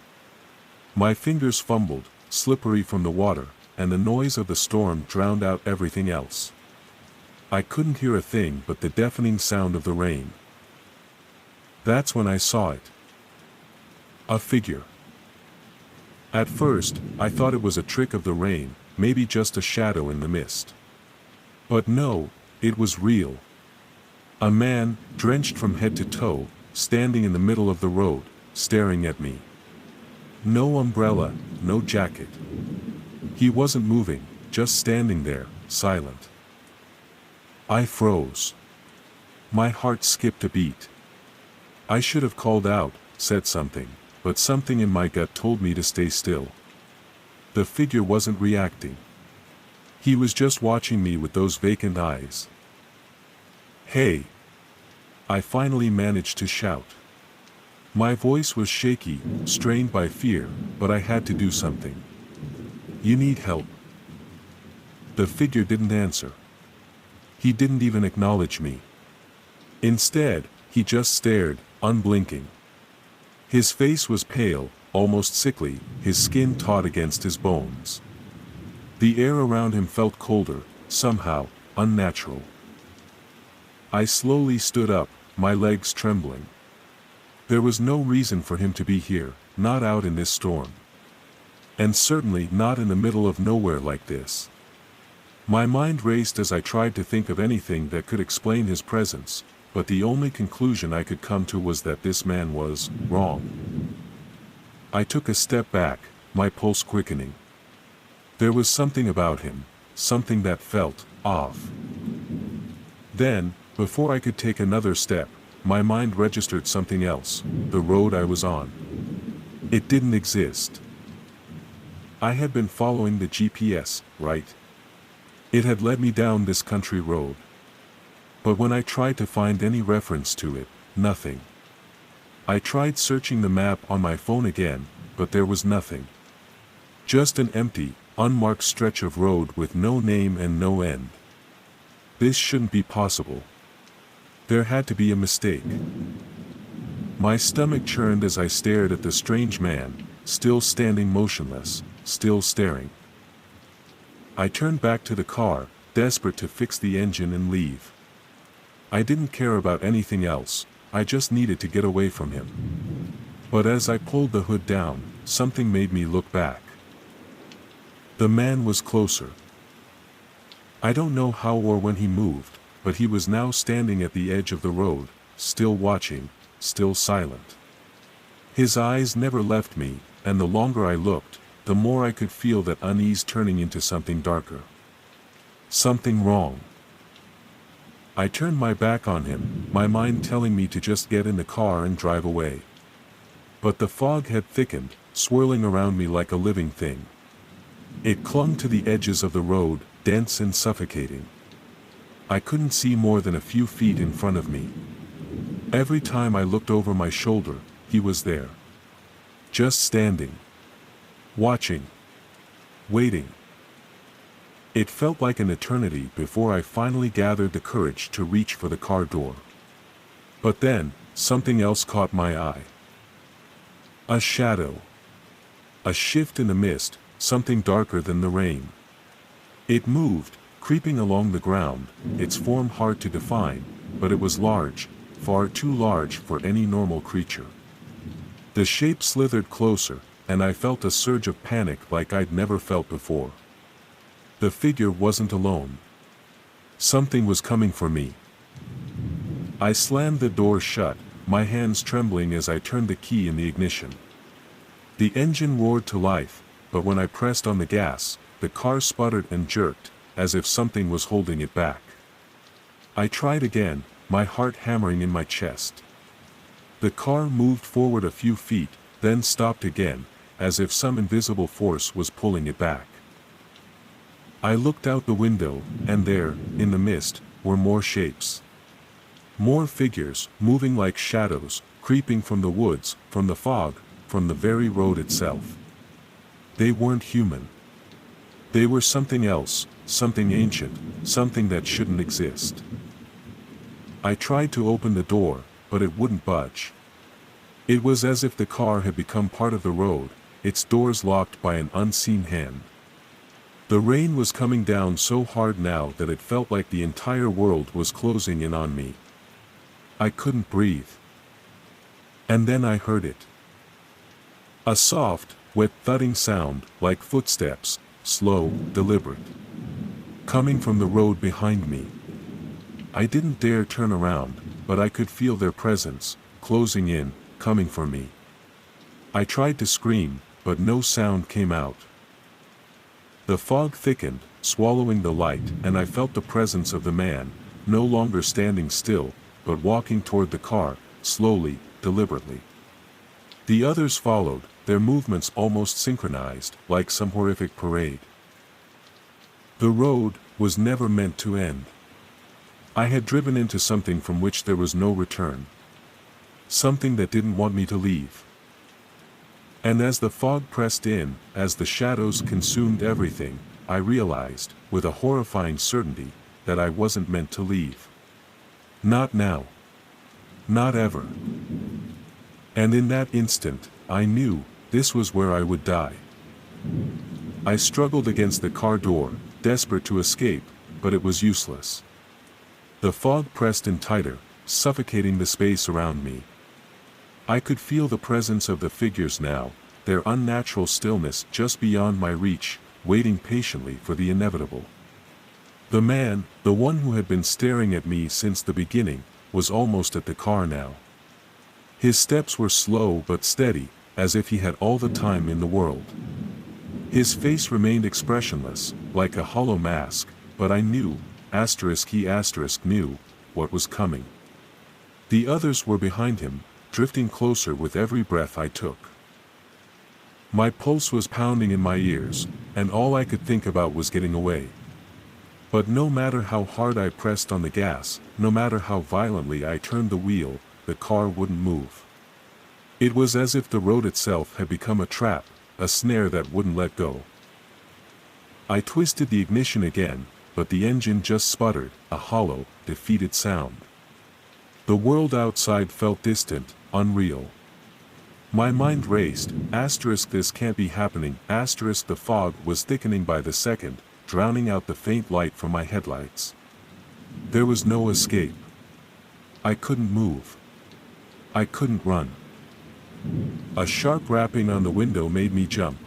A: My fingers fumbled, slippery from the water, and the noise of the storm drowned out everything else. I couldn't hear a thing but the deafening sound of the rain. That's when I saw it. A figure. At first, I thought it was a trick of the rain, maybe just a shadow in the mist. But no, it was real. A man, drenched from head to toe, standing in the middle of the road, staring at me. No umbrella, no jacket. He wasn't moving, just standing there, silent. I froze. My heart skipped a beat. I should have called out, said something, but something in my gut told me to stay still. The figure wasn't reacting. He was just watching me with those vacant eyes. "Hey!" I finally managed to shout. My voice was shaky, strained by fear, but I had to do something. "You need help." The figure didn't answer. He didn't even acknowledge me. Instead, he just stared, unblinking. His face was pale, almost sickly, his skin taut against his bones. The air around him felt colder, somehow, unnatural. I slowly stood up, my legs trembling. There was no reason for him to be here, not out in this storm. And certainly not in the middle of nowhere like this. My mind raced as I tried to think of anything that could explain his presence, but the only conclusion I could come to was that this man was wrong. I took a step back, my pulse quickening. There was something about him, something that felt off. Then, before I could take another step, my mind registered something else, the road I was on. It didn't exist. I had been following the GPS, right? It had led me down this country road. But when I tried to find any reference to it, nothing. I tried searching the map on my phone again, but there was nothing. Just an empty, unmarked stretch of road with no name and no end. This shouldn't be possible. There had to be a mistake. My stomach churned as I stared at the strange man, still standing motionless, still staring. I turned back to the car, desperate to fix the engine and leave. I didn't care about anything else, I just needed to get away from him. But as I pulled the hood down, something made me look back. The man was closer. I don't know how or when he moved, but he was now standing at the edge of the road, still watching, still silent. His eyes never left me, and the longer I looked, the more I could feel that unease turning into something darker. Something wrong. I turned my back on him, my mind telling me to just get in the car and drive away. But the fog had thickened, swirling around me like a living thing. It clung to the edges of the road, dense and suffocating. I couldn't see more than a few feet in front of me. Every time I looked over my shoulder, he was there. Just standing. Watching. Waiting. It felt like an eternity before I finally gathered the courage to reach for the car door. But then, something else caught my eye. A shadow. A shift in the mist, something darker than the rain. It moved, creeping along the ground, its form hard to define, but it was large, far too large for any normal creature. The shape slithered closer, and I felt a surge of panic like I'd never felt before. The figure wasn't alone. Something was coming for me. I slammed the door shut, my hands trembling as I turned the key in the ignition. The engine roared to life, but when I pressed on the gas, the car sputtered and jerked, as if something was holding it back. I tried again, my heart hammering in my chest. The car moved forward a few feet, then stopped again, as if some invisible force was pulling it back. I looked out the window, and there, in the mist, were more shapes. More figures, moving like shadows, creeping from the woods, from the fog, from the very road itself. They weren't human. They were something else, something ancient, something that shouldn't exist. I tried to open the door, but it wouldn't budge. It was as if the car had become part of the road, its doors locked by an unseen hand. The rain was coming down so hard now that it felt like the entire world was closing in on me. I couldn't breathe. And then I heard it. A soft, wet thudding sound, like footsteps, slow, deliberate. Coming from the road behind me. I didn't dare turn around, but I could feel their presence, closing in, coming for me. I tried to scream, but no sound came out. The fog thickened, swallowing the light, and I felt the presence of the man, no longer standing still, but walking toward the car, slowly, deliberately. The others followed, their movements almost synchronized, like some horrific parade. The road was never meant to end. I had driven into something from which there was no return. Something that didn't want me to leave. And as the fog pressed in, as the shadows consumed everything, I realized, with a horrifying certainty, that I wasn't meant to leave. Not now. Not ever. And in that instant, I knew, this was where I would die. I struggled against the car door, desperate to escape, but it was useless. The fog pressed in tighter, suffocating the space around me. I could feel the presence of the figures now, their unnatural stillness just beyond my reach, waiting patiently for the inevitable. The man, the one who had been staring at me since the beginning, was almost at the car now. His steps were slow but steady, as if he had all the time in the world. His face remained expressionless, like a hollow mask, but I knew, he knew, what was coming. The others were behind him, drifting closer with every breath I took. My pulse was pounding in my ears, and all I could think about was getting away. But no matter how hard I pressed on the gas, no matter how violently I turned the wheel, the car wouldn't move. It was as if the road itself had become a trap, a snare that wouldn't let go. I twisted the ignition again, but the engine just sputtered, a hollow, defeated sound. The world outside felt distant, unreal. My mind raced, this can't be happening, the fog was thickening by the second, drowning out the faint light from my headlights. There was no escape. I couldn't move. I couldn't run. A sharp rapping on the window made me jump.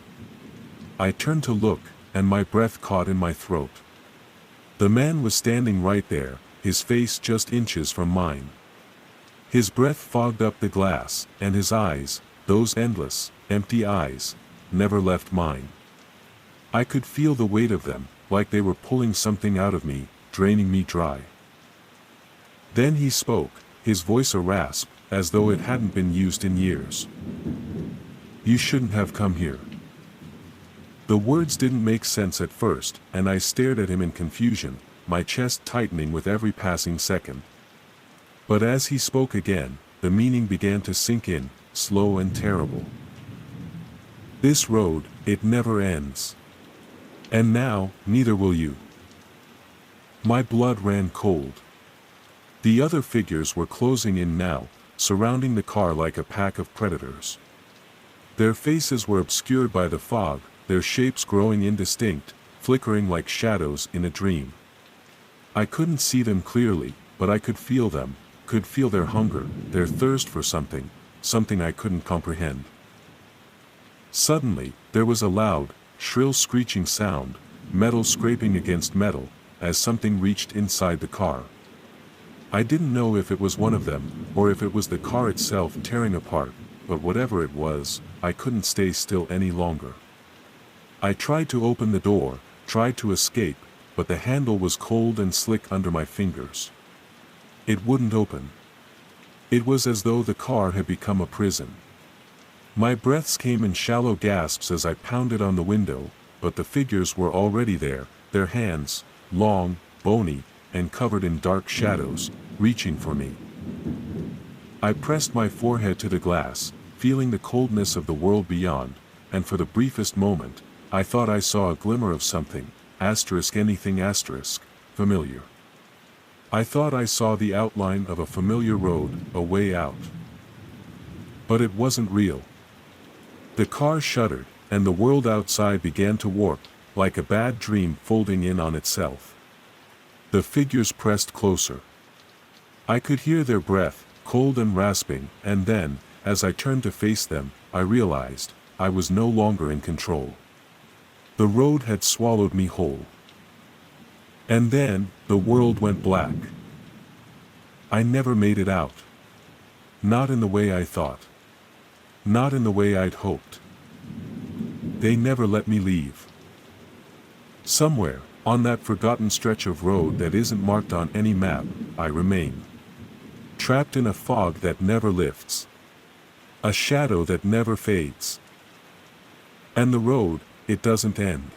A: I turned to look, and my breath caught in my throat. The man was standing right there, his face just inches from mine. His breath fogged up the glass, and his eyes, those endless, empty eyes, never left mine. I could feel the weight of them, like they were pulling something out of me, draining me dry. Then he spoke, his voice a rasp, as though it hadn't been used in years. "You shouldn't have come here." The words didn't make sense at first, and I stared at him in confusion, my chest tightening with every passing second. But as he spoke again, the meaning began to sink in, slow and terrible. "This road, it never ends. And now, neither will you." My blood ran cold. The other figures were closing in now, surrounding the car like a pack of predators. Their faces were obscured by the fog, their shapes growing indistinct, flickering like shadows in a dream. I couldn't see them clearly, but I could feel them, could feel their hunger, their thirst for something, something I couldn't comprehend. Suddenly, there was a loud, shrill screeching sound, metal scraping against metal, as something reached inside the car. I didn't know if it was one of them, or if it was the car itself tearing apart, but whatever it was, I couldn't stay still any longer. I tried to open the door, tried to escape, but the handle was cold and slick under my fingers. It wouldn't open. It was as though the car had become a prison. My breaths came in shallow gasps as I pounded on the window, but the figures were already there, their hands, long, bony, and covered in dark shadows, reaching for me. I pressed my forehead to the glass, feeling the coldness of the world beyond, and for the briefest moment, I thought I saw a glimmer of something, anything familiar. I thought I saw the outline of a familiar road, a way out. But it wasn't real. The car shuddered, and the world outside began to warp, like a bad dream folding in on itself. The figures pressed closer. I could hear their breath, cold and rasping, and then, as I turned to face them, I realized I was no longer in control. The road had swallowed me whole. And then, the world went black. I never made it out. Not in the way I thought. Not in the way I'd hoped. They never let me leave. Somewhere, on that forgotten stretch of road that isn't marked on any map, I remain. Trapped in a fog that never lifts. A shadow that never fades. And the road, it doesn't end.